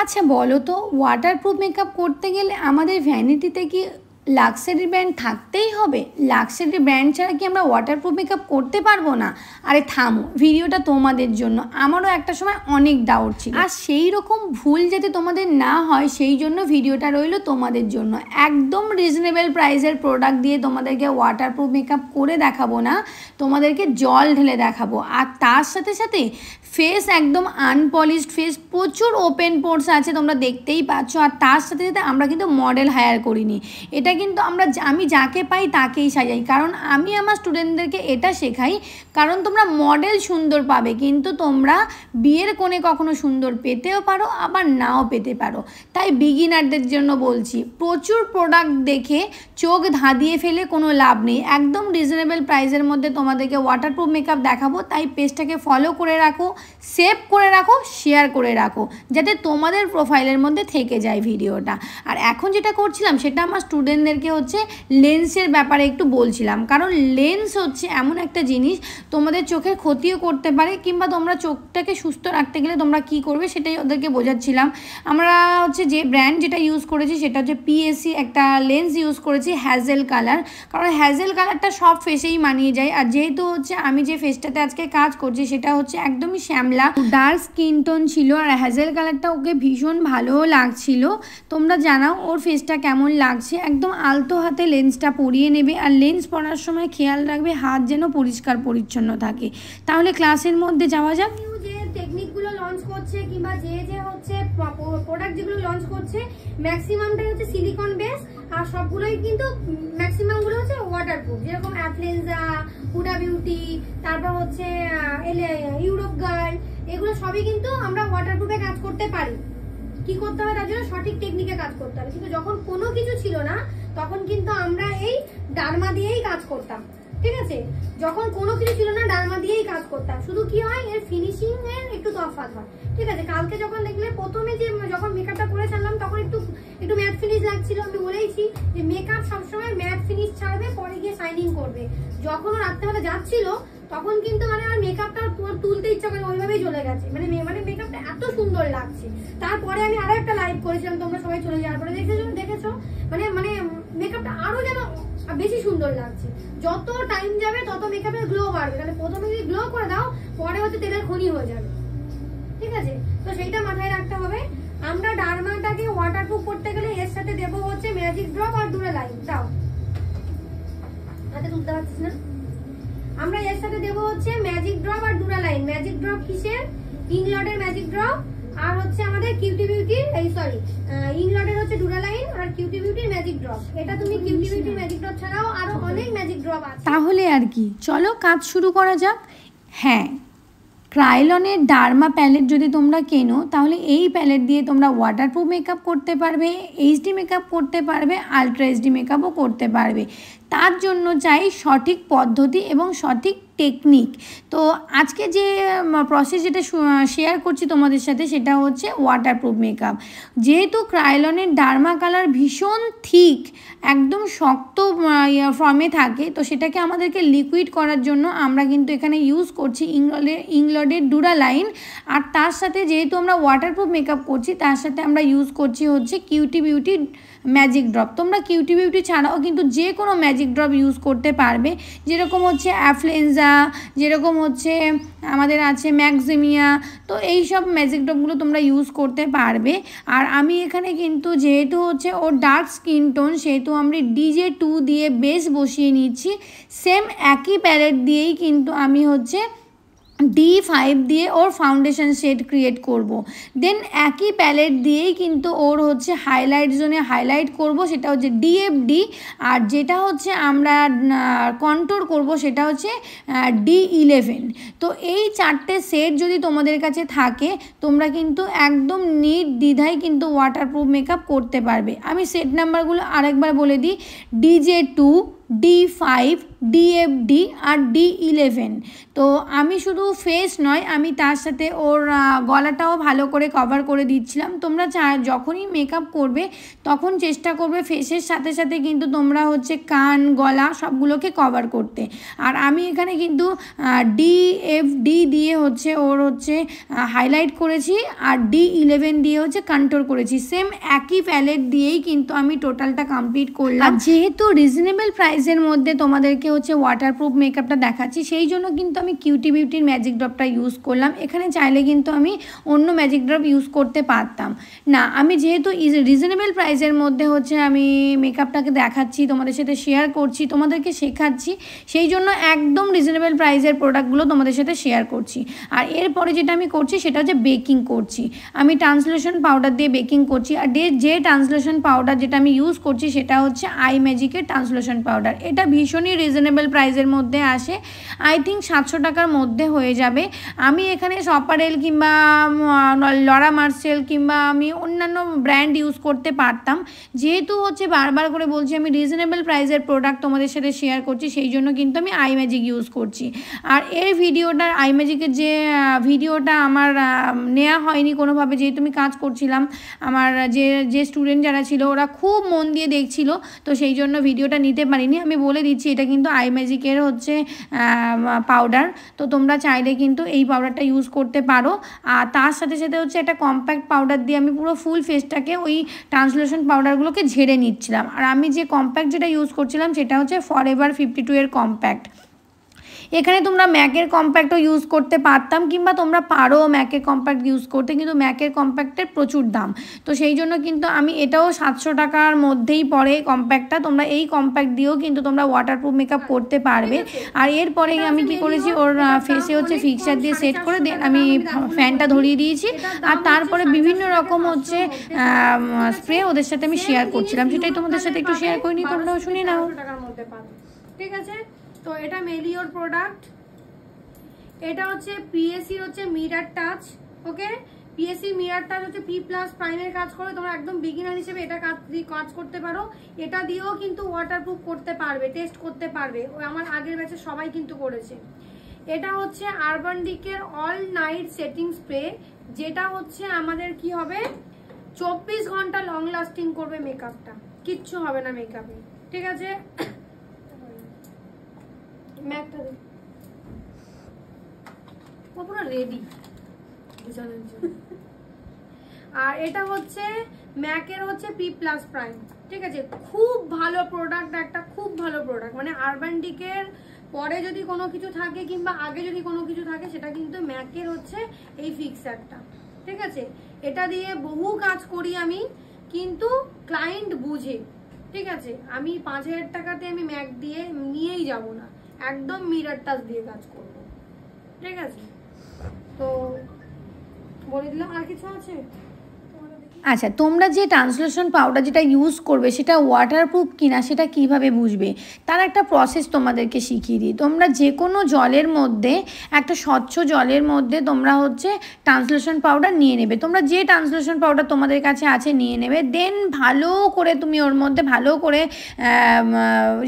আচ্ছা বলো তো, ওয়াটারপ্রুফ মেকআপ করতে গেলে আমাদের ভ্যানিটিতে কি লাক্সারি ব্র্যান্ড থাকতেই হবে? লাক্সারি ব্র্যান্ড ছাড়া কি আমরা ওয়াটারপ্রুফ মেকআপ করতে পারবো না? আরে থামো, ভিডিওটা তোমাদের জন্য। আমারও একটা সময় অনেক ডাউট ছিল, আর সেই রকম ভুল যাতে তোমাদের না হয় সেই জন্য ভিডিওটা রইলো তোমাদের জন্য। একদম রিজনেবল প্রাইসের প্রোডাক্ট দিয়ে তোমাদেরকে ওয়াটারপ্রুফ মেকআপ করে দেখাবো না, তোমাদেরকে জল ঢেলে দেখাবো। আর তার সাথে সাথে ফেস একদম আনপলিশড ফেস, প্রচুর ওপেন পোর্স আছে তোমরা দেখতেই পাচ্ছ। আর তার সাথে সাথে আমরা কিন্তু মডেল হায়ার করিনি, এটা কিন্তু আমি যাকে পাই তাকেই সাজাই। কারণ আমি আমার স্টুডেন্টদেরকে এটা শেখাই, কারণ তোমরা মডেল সুন্দর পাবে কিন্তু তোমরা বিয়ের কোণে কখনো সুন্দর পেতেও পারো, আবার নাও পেতে পারো। তাই বিগিনারদের জন্য বলছি, প্রচুর প্রোডাক্ট দেখে চোখ ধাঁধিয়ে ফেলে কোনো লাভ নেই। একদম রিজনেবল প্রাইসের মধ্যে তোমাদেরকে ওয়াটারপ্রুফ মেকআপ দেখাবো। তাই পেজটাকে ফলো করে রাখো, সেভ করে রাখো, শেয়ার করে রাখো, যাতে তোমাদের প্রোফাইলের মধ্যে থেকে যায় ভিডিওটা। আর এখন যেটা করছিলাম সেটা আমার স্টুডেন্টদেরকে হচ্ছে লেন্সের ব্যাপারে একটু বলছিলাম। কারণ লেন্স হচ্ছে এমন একটা জিনিস তোমাদের চোখের ক্ষতিও করতে পারে, কিংবা তোমরা চোখটাকে সুস্থ রাখতে গেলে তোমরা কি করবে সেটাই ওদেরকে বোঝাচ্ছিলাম। আমরা হচ্ছে যে ব্র্যান্ড যেটা ইউজ করেছি সেটা হচ্ছে পিএসসি একটা লেন্স ইউজ করেছি, হ্যাজেল কালার। কারণ হ্যাজেল কালারটা সব ফেসেই মানিয়ে যায়। আর যেহেতু হচ্ছে আমি যে ফেসটাতে আজকে কাজ করছি সেটা হচ্ছে একদমই শ্যামলা, ডার্ক স্কিন টোন ছিল, আর হ্যাজেল কালারটা ওকে ভীষণ ভালোও লাগছিল। তোমরা জানাও ওর ফেসটা কেমন লাগছে। একদম আলতো হাতে লেন্সটা পরিয়ে নেবে, আর লেন্স পরার সময় খেয়াল রাখবে হাত যেন পরিষ্কার পরিচ্ছন্ন থাকে। তাহলে ক্লাসের মধ্যে যাওয়া যাক। যে টেকনিকগুলো লঞ্চ করছে কিংবা যে হচ্ছে প্রোডাক্ট যেগুলো লঞ্চ করছে ম্যাক্সিমামটাই হচ্ছে সিলিকন বেস, আর সবগুলোই কিন্তু ম্যাক্সিমামগুলো হচ্ছে ওয়াটারপ্রুফ। যেরকম অ্যাফলেন্সা, হুডা বিউটি, তারপর হচ্ছে ইউরোপ গার্ল, এগুলো সবই কিন্তু আমরা ওয়াটারপ্রুফে কাজ করতে পারি। কি করতে হবে তার জন্য সঠিক টেকনিকে কাজ করতে হবে। কিন্তু যখন কোনো কিছু ছিল না তখন কিন্তু আমরা এই ডার্মা দিয়েই কাজ করতাম, ঠিক আছে? যখন কোনো কিছু ছিল না ডার্মা দিয়েই কাজ করতাম। শুধু কি হয়, এর ফিনিশিং এর একটু তফাৎ হয়, ঠিক আছে? কালকে যখন দেখলে প্রথমে যে যখন মেকআপটা করে ছাড়লাম তখন একটু ম্যাট ফিনিশ লাগছিল। আমি বলেইছি যে মেকআপ সবসময় ম্যাট ফিনিশ ছাড়বে, পরে গিয়ে শাইনিং করবে। যখন রাত্রেবেলা যাচ্ছিল তখন কিন্তু মানে আর মেকআপটা তুলতে ইচ্ছা করে, ওইভাবেই চলে গেছে। মানে মেকআপটা এত সুন্দর লাগছে। তারপরে আমি আরো একটা লাইভ করেছিলাম, তোমরা সবাই চলে যাওয়ার পরে দেখেছো মানে মেকআপটা আরো যেন বেশি সুন্দর লাগছে। যত টাইম যাবে তত মেকআপের গ্লো বাড়বে। তাহলে প্রথমে যদি গ্লো করে দাও, পরে হচ্ছে তেলের খনি হয়ে যাবে, ঠিক আছে? তো সেইটা মাথায় রাখতে হবে। আমরা ডার্মাটাকে ওয়াটারপ্রুফ করতে গেলে এর সাথে দেবো হচ্ছে ম্যাজিক ড্রপ আর ডুরালাইন। দাও, হাতে তুলতে পারছিস না। আমরা এর সাথে দেবো হচ্ছে ম্যাজিক ড্রপ আর ডুরালাইন। ম্যাজিক ড্রপ কিসের? ইংলডের ম্যাজিক ড্রপ, আর হচ্ছে আমাদের কিউটি বিউটির ইংলডের হচ্ছে ডুরালাইন, আর কিউটি বিউটির ম্যাজিক ড্রপ। এটা তুমি কিউটি বিউটির ম্যাজিক ড্রপ ছাড়াও আরো অনেক ম্যাজিক ড্রপ আছে। তাহলে আর কি, চলো কাজ শুরু করা যাক। হ্যাঁ, ক্রাইলনের ডার্মা প্যালেট যদি তোমরা কেনো তাহলে এই প্যালেট দিয়ে তোমরা ওয়াটারপ্রুফ মেকআপ করতে পারবে, এইচডি মেকআপ করতে পারবে, আলট্রা এইচডি মেকআপও করতে পারবে। তার জন্য চাই সঠিক পদ্ধতি এবং সঠিক টেকনিক। তো আজকে যে প্রসেস যেটা শেয়ার করছি তোমাদের সাথে সেটা হচ্ছে ওয়াটারপ্রুফ মেকআপ। যেহেতু ক্রাইলনের ডার্মা কালার ভীষণ থিক, একদম শক্ত ফর্মে থাকে, তো সেটাকে আমাদেরকে লিকুইড করার জন্য আমরা কিন্তু এখানে ইউজ করছি ইংলডের ডুরালাইন। আর তার সাথে যেহেতু আমরা ওয়াটারপ্রুফ মেকআপ করছি তার সাথে আমরা ইউজ করছি হচ্ছে কিউটি বিউটি ম্যাজিক ড্রপ। তোমরা কিউটি বিউটি ছাড়াও কিন্তু যে কোনো ম্যাজিক ড্রপ ইউজ করতে পারবে। যেরকম হচ্ছে অ্যাফলেন্সা, যেরকম হচ্ছে আমাদের আছে ম্যাক্সিমিয়া, তো এই সব ম্যাজিক ড্রপগুলো তোমরা ইউজ করতে পারবে। আর আমি এখানে কিন্তু যেহেতু হচ্ছে ওর ডার্ক স্কিন টোন, সেহেতু আমি DJ2 দিয়ে বেস বসিয়ে নিচ্ছি। সেম একই প্যালেট দিয়েই কিন্তু আমি হচ্ছে D5 দিয়ে ওর ফাউন্ডেশন শেড ক্রিয়েট করব। দেন একই প্যালেট দিয়েই কিন্তু ওর হচ্ছে হাইলাইট জোনে হাইলাইট করব, সেটা হচ্ছে DFD। আর যেটা হচ্ছে আমরা কন্ট্রোল করব সেটা হচ্ছে D11। তো এই চারটে সেট যদি তোমাদের কাছে থাকে তোমরা কিন্তু একদম নির্দ্বিধায় কিন্তু ওয়াটারপ্রুফ মেকআপ করতে পারবে। আমি সেট নাম্বারগুলো আরেকবার বলে দিই: DJ2, D5, DFD আর D11। তো আমি শুধু ফেস নয়, আমি তার সাথে ওর গলাটাও ভালো করে কভার করে দিচ্ছিলাম। তোমরা যখনই মেকআপ করবে তখন চেষ্টা করবে ফেসের সাথে সাথে কিন্তু তোমরা হচ্ছে কান, গলা সবগুলোকে কভার করতে। আর আমি এখানে কিন্তু DFD দিয়ে হচ্ছে ওর হচ্ছে হাইলাইট করেছি আর D11 দিয়ে হচ্ছে কন্ট্রোল করেছি। সেম একই প্যালেট দিয়েই কিন্তু আমি টোটালটা কমপ্লিট করলাম। আর যেহেতু রিজনেবল প্রাইসের মধ্যে তোমাদেরকে হচ্ছে ওয়াটারপ্রুফ মেকআপটা দেখাচ্ছি, সেই জন্য কিন্তু আমি কিউটি বিউটির ম্যাজিক ড্রপটা ইউজ করলাম। এখানে চাইলে কিন্তু আমি অন্য ম্যাজিক ড্রপ ইউজ করতে পারতাম না। আমি যেহেতু রিজনেবল প্রাইসের মধ্যে হচ্ছে আমি মেকআপটাকে দেখাচ্ছি, তোমাদের সাথে শেয়ার করছি, তোমাদেরকে শেখাচ্ছি, সেই জন্য একদম রিজনেবল প্রাইসের প্রোডাক্টগুলো তোমাদের সাথে শেয়ার করছি। আর এরপরে যেটা আমি করছি সেটা হচ্ছে বেকিং করছি। আমি ট্রান্সলেশন পাউডার দিয়ে বেকিং করছি। আর যে ট্রান্সলেশন পাউডার যেটা আমি ইউজ করছি সেটা হচ্ছে আই ম্যাজিকের ট্রান্সলেশন পাউডার। এটা ভীষণই রিজনেবল প্রাইসের মধ্যে আসে, আই থিঙ্ক 700 টাকার মধ্যে হয়ে যাবে। আমি এখানে সপারেল কিংবা লরা মার্সেল কিংবা আমি অন্যান্য ব্র্যান্ড ইউজ করতে পারতাম, যেহেতু হচ্ছে বারবার করে বলছি আমি রিজনেবল প্রাইসের প্রোডাক্ট তোমাদের সাথে শেয়ার করছি, সেই জন্য কিন্তু আমি আই ম্যাজিক ইউজ করছি। আর এর ভিডিওটা আই ম্যাজিকের যে ভিডিওটা আমার নেওয়া হয়নি কোনোভাবে, যেহেতু আমি কাজ করছিলাম। আমার যে স্টুডেন্ট যারা ছিল ওরা খুব মন দিয়ে দেখছিল, তো সেই জন্য ভিডিওটা নিতে পারিনি। আমি বলে দিচ্ছি এটা কিন্তু আই ম্যাজিকের হচ্ছে পাউডার, তো তোমরা চাইলে কিন্তু এই পাউডারটা ইউজ করতে পারো। আর তার সাথে সাথে হচ্ছে একটা কম্প্যাক্ট পাউডার দিয়ে আমি পুরো ফুল ফেসটাকে ওই ট্রান্সলেশন পাউডারগুলোকে ঝেড়ে নিচ্ছিলাম। আর আমি যে কম্প্যাক্ট যেটা ইউজ করছিলাম সেটা হচ্ছে ফরএভার 52 এর কম্প্যাক্ট। এখানে তোমরা ম্যাকের কম্প্যাক্টও ইউজ করতে পারতাম, কিংবা তোমরা পারো ম্যাকের কম্প্যাক্ট ইউজ করতে, কিন্তু ম্যাকের কম্প্যাক্টের প্রচুর দাম, তো সেই জন্য কিন্তু আমি এটাও 700 টাকার মধ্যেই পড়ে কম্প্যাক্টটা। তোমরা এই কম্প্যাক্ট দিয়েও কিন্তু তোমরা ওয়াটারপ্রুফ মেকআপ করতে পারবে। আর এরপরে আমি কি করেছি, ওর ফেসে হচ্ছে ফিক্সার দিয়ে সেট করে দেন আমি ফ্যানটা ধরিয়ে দিয়েছি। আর তারপরে বিভিন্ন রকম হচ্ছে স্প্রে ওদের সাথে আমি শেয়ার করছিলাম, সেটাই তোমাদের সাথে একটু শেয়ার করে নিই, তোমরাও শুনে নাও। ঠিক আছে, তো এটা মেলিওর প্রোডাক্ট। এটা হচ্ছে পিএসসি হচ্ছে মিরার টাচ। ওকে, পিএসসি মিরার টাচ হচ্ছে P+ প্রাইমের কাজ করে। তোমরা একদম বিগিনার হিসেবে এটা কাজ করতে পারো। এটা দিয়েও কিন্তু ওয়াটারপ্রুফ করতে পারবে, টেস্ট করতে পারবে। ওই আমার আগের ব্যাচে সবাই কিন্তু করেছে। এটা হচ্ছে আরবান ডিকের অল নাইট সেটিং স্প্রে, যেটা হচ্ছে আমাদের কি হবে 24 ঘন্টা লং লাস্টিং করবে মেকআপটা, কিচ্ছু হবে না মেকআপে। ঠিক আছে, ম্যাকটা দে, ও পুরো রেডি। আর এটা হচ্ছে ম্যাকের হচ্ছে P+ প্রাইম। ঠিক আছে, খুব ভালো প্রোডাক্ট, একটা খুব ভালো প্রোডাক্ট। মানে আরবান ডিকের পরে যদি কোনো কিছু থাকে কিংবা আগে যদি কোনো কিছু থাকে, সেটা কিন্তু ম্যাকের হচ্ছে এই ফিক্সারটা। ঠিক আছে, এটা দিয়ে বহু কাজ করি আমি, কিন্তু ক্লায়েন্ট বুঝে। ঠিক আছে, আমি 5000 টাকাতে আমি ম্যাক দিয়ে নিয়েই যাব না, একদম মিরার টাচ দিয়ে কাজ করব। ঠিক আছে, তো বলে দিলাম। আর কিছু আছে? আচ্ছা, তোমরা যে ট্রান্সলেশন পাউডার যেটা ইউজ করবে সেটা ওয়াটারপ্রুফ কিনা সেটা কিভাবে বুঝবে, তার একটা প্রসেস তোমাদেরকে শিখিয়ে দিই। তোমরা যে কোনো জলের মধ্যে, একটা স্বচ্ছ জলের মধ্যে তোমরা হচ্ছে ট্রান্সলেশন পাউডার নিয়ে নেবে। তোমরা যে ট্রান্সলেশন পাউডার তোমাদের কাছে আছে নিয়ে নেবে। দেন ভালো করে তুমি ওর মধ্যে ভালো করে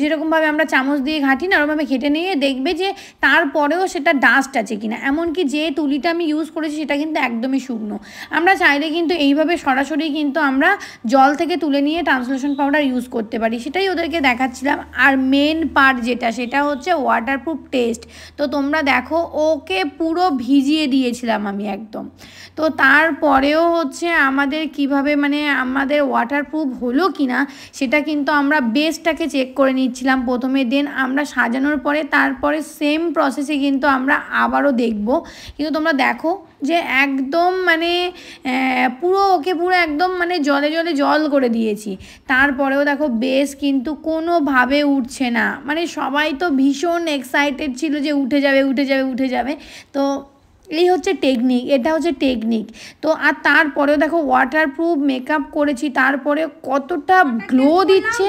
যেরকমভাবে আমরা চামচ দিয়ে ঘাঁটি না, ওরকমভাবে ঘেঁটে নিয়ে দেখবে যে তারপরেও সেটা ডাস্ট আছে কিনা। এমনকি যে তুলিটা আমি ইউজ করেছি সেটা কিন্তু একদমই শুকনো। আমরা চাইলে কিন্তু এইভাবে সরাসরি কিন্তু আমরা জল থেকে তুলে নিয়ে ট্রান্সলেশন পাউডার ইউজ করতে পারি, সেটাই ওদেরকে দেখাচ্ছিলাম। আর মেন পার্ট যেটা, সেটা হচ্ছে ওয়াটারপ্রুফ টেস্ট। তো তোমরা দেখো ওকে পুরো ভিজিয়ে দিয়েছিলাম আমি একদম। তো তারপরেও হচ্ছে আমাদের কিভাবে মানে আমাদের ওয়াটারপ্রুফ হলো কিনা সেটা কিন্তু আমরা বেসটাকে চেক করে নিচ্ছিলাম প্রথমে। দেন আমরা সাজানোর পরে তারপরে সেম প্রসেসে কিন্তু আমরা আবারও দেখব। কিন্তু তোমরা দেখো যে একদম মানে পুরো ওকে পুরো একদম মানে জলে জলে জল করে দিয়েছি, তারপরেও দেখো বেস কিন্তু কোনোভাবে উঠছে না। মানে সবাই তো ভীষণ এক্সাইটেড ছিল যে উঠে যাবে উঠে যাবে উঠে যাবে। তো এই হচ্ছে টেকনিক, এটা হচ্ছে টেকনিক। তো আর তারপরেও দেখো ওয়াটারপ্রুফ মেকআপ করেছি, তারপরে কতটা গ্লো দিচ্ছে।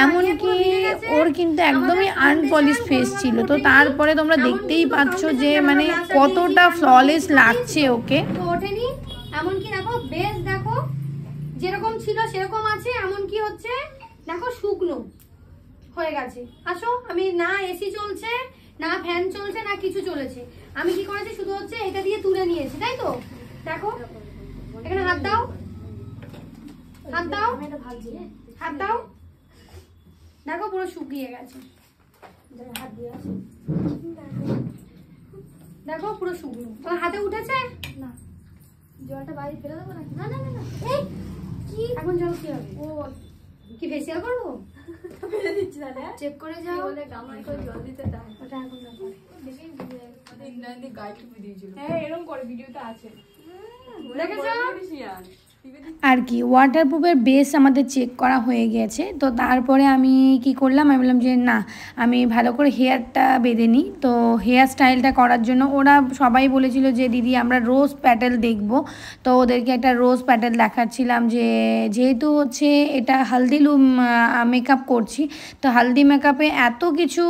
এমনকি ওর কিন্তু একদমই আনপলিশ ফেস ছিল, তো তারপরে তোমরা দেখতেই পাচ্ছ যে মানে কতটা ফ্ললেস লাগছে ওকে। তো ওঠেনি, এমনকি দেখো বেস দেখো যেরকম ছিল সেরকম আছে, এমনকি হচ্ছে দেখো শুকনো হয়ে গেছে। আসো, আমি না এসি চলছে না ফ্যান চলছে না কিছু চলেছে, আমি কি করেছি শুধু হচ্ছে এটা দিয়ে তুলে নিয়েছি, তাই তো? দেখো এখানে হাত দাও, হাত দাও, হাত দাও, দেখো পুরো শুকিয়ে গেছে, হাত দিয়ে আছে দেখো পুরো শুকনো। তোমার হাতে উঠেছে না? জলটা বাইরে ফেলে দেবো নাকি? না না না, এই কি এখন জল কি হবে? ও কি ফেসিয়াল করবো? ফেলে দিচ্ছি তাহলে, চেক করে যাও। বলে গামাই করে জল দিতে দাও, ওটা এখন না করে দেখেই বুঝে যাবে। আমাদের ইন্দ্রাণী গাইড করে দিয়েছিল। হ্যাঁ এরকম করে ভিডিওতে আছে, দেখেছো? আর কি ওয়াটারপ্রুফের বেস আমাদের চেক করা হয়ে গেছে। তো তারপরে আমি কি করলাম, আমি বললাম যে না আমি ভালো করে হেয়ারটা বেঁধে নিই। তো হেয়ার স্টাইলটা করার জন্য ওরা সবাই বলেছিল যে দিদি আমরা রোজ প্যাটেল দেখব। তো ওদেরকে একটা রোজ প্যাটেল দেখাচ্ছিলাম, যে যেহেতু হচ্ছে এটা হালদি মেকআপ করছি, তো হালদি মেকআপে এত কিছু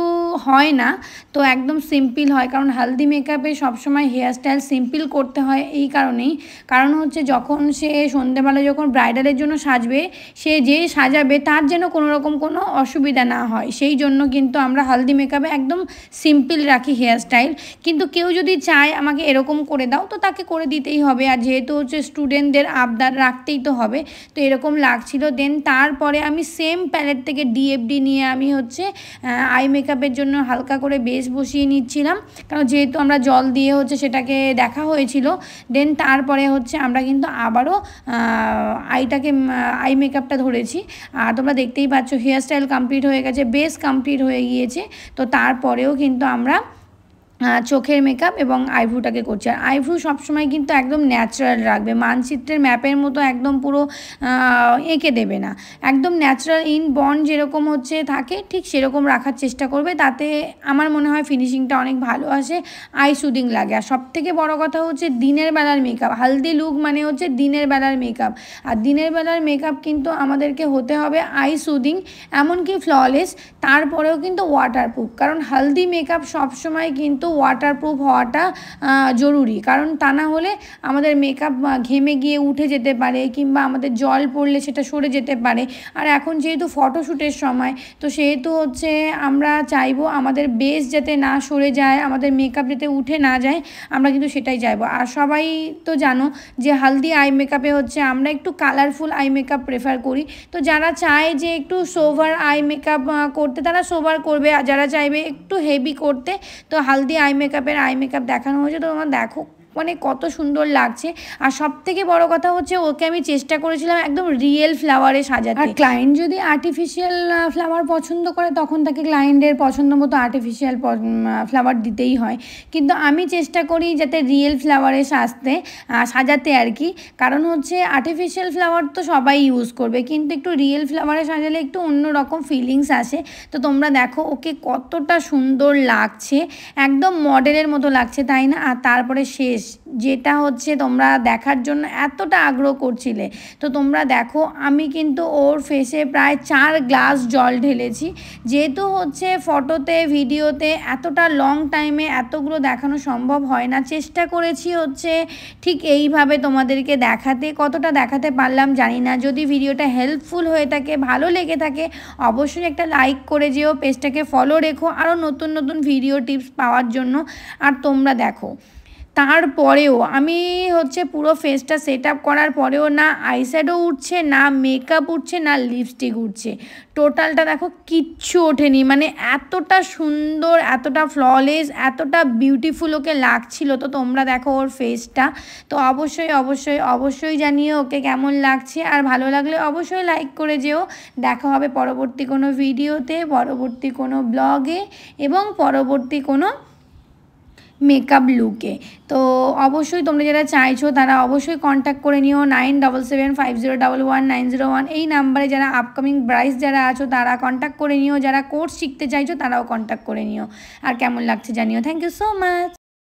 হয় না, তো একদম সিম্পল হয়। কারণ হালদি মেকআপে সবসময় হেয়ার স্টাইল সিম্পল করতে হয় এই কারণেই, কারণ হচ্ছে যখন সে সন্ধ্যেবেলা যখন ব্রাইডালের জন্য সাজবে, সে যে সাজাবে তার যেন কোনো রকম কোনো অসুবিধা না হয়, সেই জন্য কিন্তু আমরা হালদি মেকআপে একদম সিম্পল রাখি হেয়ার স্টাইল। কিন্তু কেউ যদি চায় আমাকে এরকম করে দাও, তো তাকে করে দিতেই হবে, আর যেহেতু হচ্ছে স্টুডেন্টদের আবদার রাখতেই তো হবে। তো এরকম লাগছিল। দেন তারপরে আমি সেম প্যালেট থেকে ডিএফডি নিয়ে আমি হচ্ছে আই মেকআপের জন্য হালকা করে বেস বসিয়ে নিচ্ছিলাম, কারণ যেহেতু আমরা জল দিয়ে হচ্ছে সেটাকে দেখা হয়েছিল। দেন তারপরে হচ্ছে আমরা কিন্তু আবারও আই মেকআপটা ধরেছি। আর তোমরা দেখতেই পাচ্ছ হেয়ার স্টাইল কমপ্লিট হয়ে গেছে, বেস কমপ্লিট হয়ে গিয়েছে। তো তারপরেও কিন্তু আমরা চোখের মেকআপ এবং আইব্রুটাকে করছি। আর আইব্রু সবসময় কিন্তু একদম ন্যাচারাল রাখবে, মানচিত্রের ম্যাপের মতো একদম পুরো এঁকে দেবে না, একদম ন্যাচারাল ইন বন্ড যেরকম হচ্ছে থাকে ঠিক সেরকম রাখার চেষ্টা করবে, তাতে আমার মনে হয় ফিনিশিংটা অনেক ভালো আসে, আই সুদিং লাগে। আর সবথেকে বড় কথা হচ্ছে দিনের বেলার মেকআপ, হালদি লুক মানে হচ্ছে দিনের বেলার মেকআপ, আর দিনের বেলার মেকআপ কিন্তু আমাদেরকে হতে হবে আই সুদিং, এমনকি ফ্ললেস, তারপরেও কিন্তু ওয়াটারপ্রুফ। কারণ হালদি মেকআপ সবসময় কিন্তু ওয়াটারপ্রুফ হওয়াটা জরুরি, কারণ তা না হলে আমাদের মেকআপ ঘেমে গিয়ে উঠে যেতে পারে, কিংবা আমাদের জল পড়লে সেটা সরে যেতে পারে। আর এখন যেহেতু ফটোশ্যুটের সময়, তো সেহেতু হচ্ছে আমরা চাইবো আমাদের বেস যাতে না সরে যায়, আমাদের মেকআপ যাতে উঠে না যায়, আমরা কিন্তু সেটাই চাইবো। আর সবাই তো জানো যে হালদি আই মেকআপে হচ্ছে আমরা একটু কালারফুল আই মেকআপ প্রেফার করি। তো যারা চায় যে একটু সোভার আই মেকআপ করতে, তারা সোভার করবে, আর যারা চাইবে একটু হেভি করতে, তো হালদি আই মেকআপের আই মেকআপ দেখানো হয়েছে। তো তোমরা দেখো মানে কত সুন্দর লাগছে। আর সবথেকে বড় কথা হচ্ছে ওকে আমি চেষ্টা করেছিলাম একদম রিয়েল ফ্লাওয়ারে সাজাতে। আর ক্লায়েন্ট যদি আর্টিফিশিয়াল ফ্লাওয়ার পছন্দ করে, তখন তাকে ক্লায়েন্টের পছন্দ মতো আর্টিফিশিয়াল ফ্লাওয়ার দিতেই হয়, কিন্তু আমি চেষ্টা করি যাতে রিয়েল ফ্লাওয়ারে সাজাতে আর কি। কারণ হচ্ছে আর্টিফিশিয়াল ফ্লাওয়ার তো সবাই ইউজ করবে, কিন্তু একটু রিয়েল ফ্লাওয়ারে সাজালে একটু অন্যরকম ফিলিংস আসে। তো তোমরা দেখো ওকে কতটা সুন্দর লাগছে, একদম মডেলের মতো লাগছে, তাই না? আর তারপরে শেষ যেটা হচ্ছে তোমরা দেখার জন্য এতটা আগ্রহ করছিলে, তো তোমরা দেখো আমি কিন্তু ওর ফেসে প্রায় 4 গ্লাস জল ঢেলেছি। যেহেতু হচ্ছে ফটোতে ভিডিওতে এতটা লং টাইমে এতগুলো দেখানো সম্ভব হয় না, চেষ্টা করেছি হচ্ছে ঠিক এইভাবে তোমাদেরকে দেখাতে। কতটা দেখাতে পারলাম জানি না। যদি ভিডিওটা হেল্পফুল হয়ে থাকে, ভালো লেগে থাকে, অবশ্যই একটা লাইক করে যেও, পেজটাকে ফলো রেখো আরও নতুন নতুন ভিডিও টিপস পাওয়ার জন্য। আর তোমরা দেখো তারপরেও আমি হচ্ছে পুরো ফেসটা সেট আপ করার পরেও না আইশ্যাডো উঠছে, না মেকআপ উঠছে, না লিপস্টিক উঠছে, টোটালটা দেখো কিচ্ছু ওঠেনি। মানে এতটা সুন্দর, এতটা ফ্ললেস, এতটা বিউটিফুল ওকে লাগছিল। তো তোমরা দেখো ওর ফেসটা, তো অবশ্যই অবশ্যই অবশ্যই জানিও ওকে কেমন লাগছে। আর ভালো লাগলে অবশ্যই লাইক করে যেও। দেখা হবে পরবর্তী কোনো ভিডিওতে, পরবর্তী কোনো ব্লগে এবং পরবর্তী কোনো মেকআপ লুকে। তো অবশ্যই তোমরা যারা চাইছো তারা অবশ্যই কন্ট্যাক্ট করে নিও 9775011901 এই নাম্বারে। যারা আপকামিং ব্রাইস যারা আছো তারা কন্ট্যাক্ট করে নিও, যারা কোর্স শিখতে চাইছো তারাও কন্ট্যাক্ট করে নিও। আর কেমন লাগছে জানিও। Thank you so much.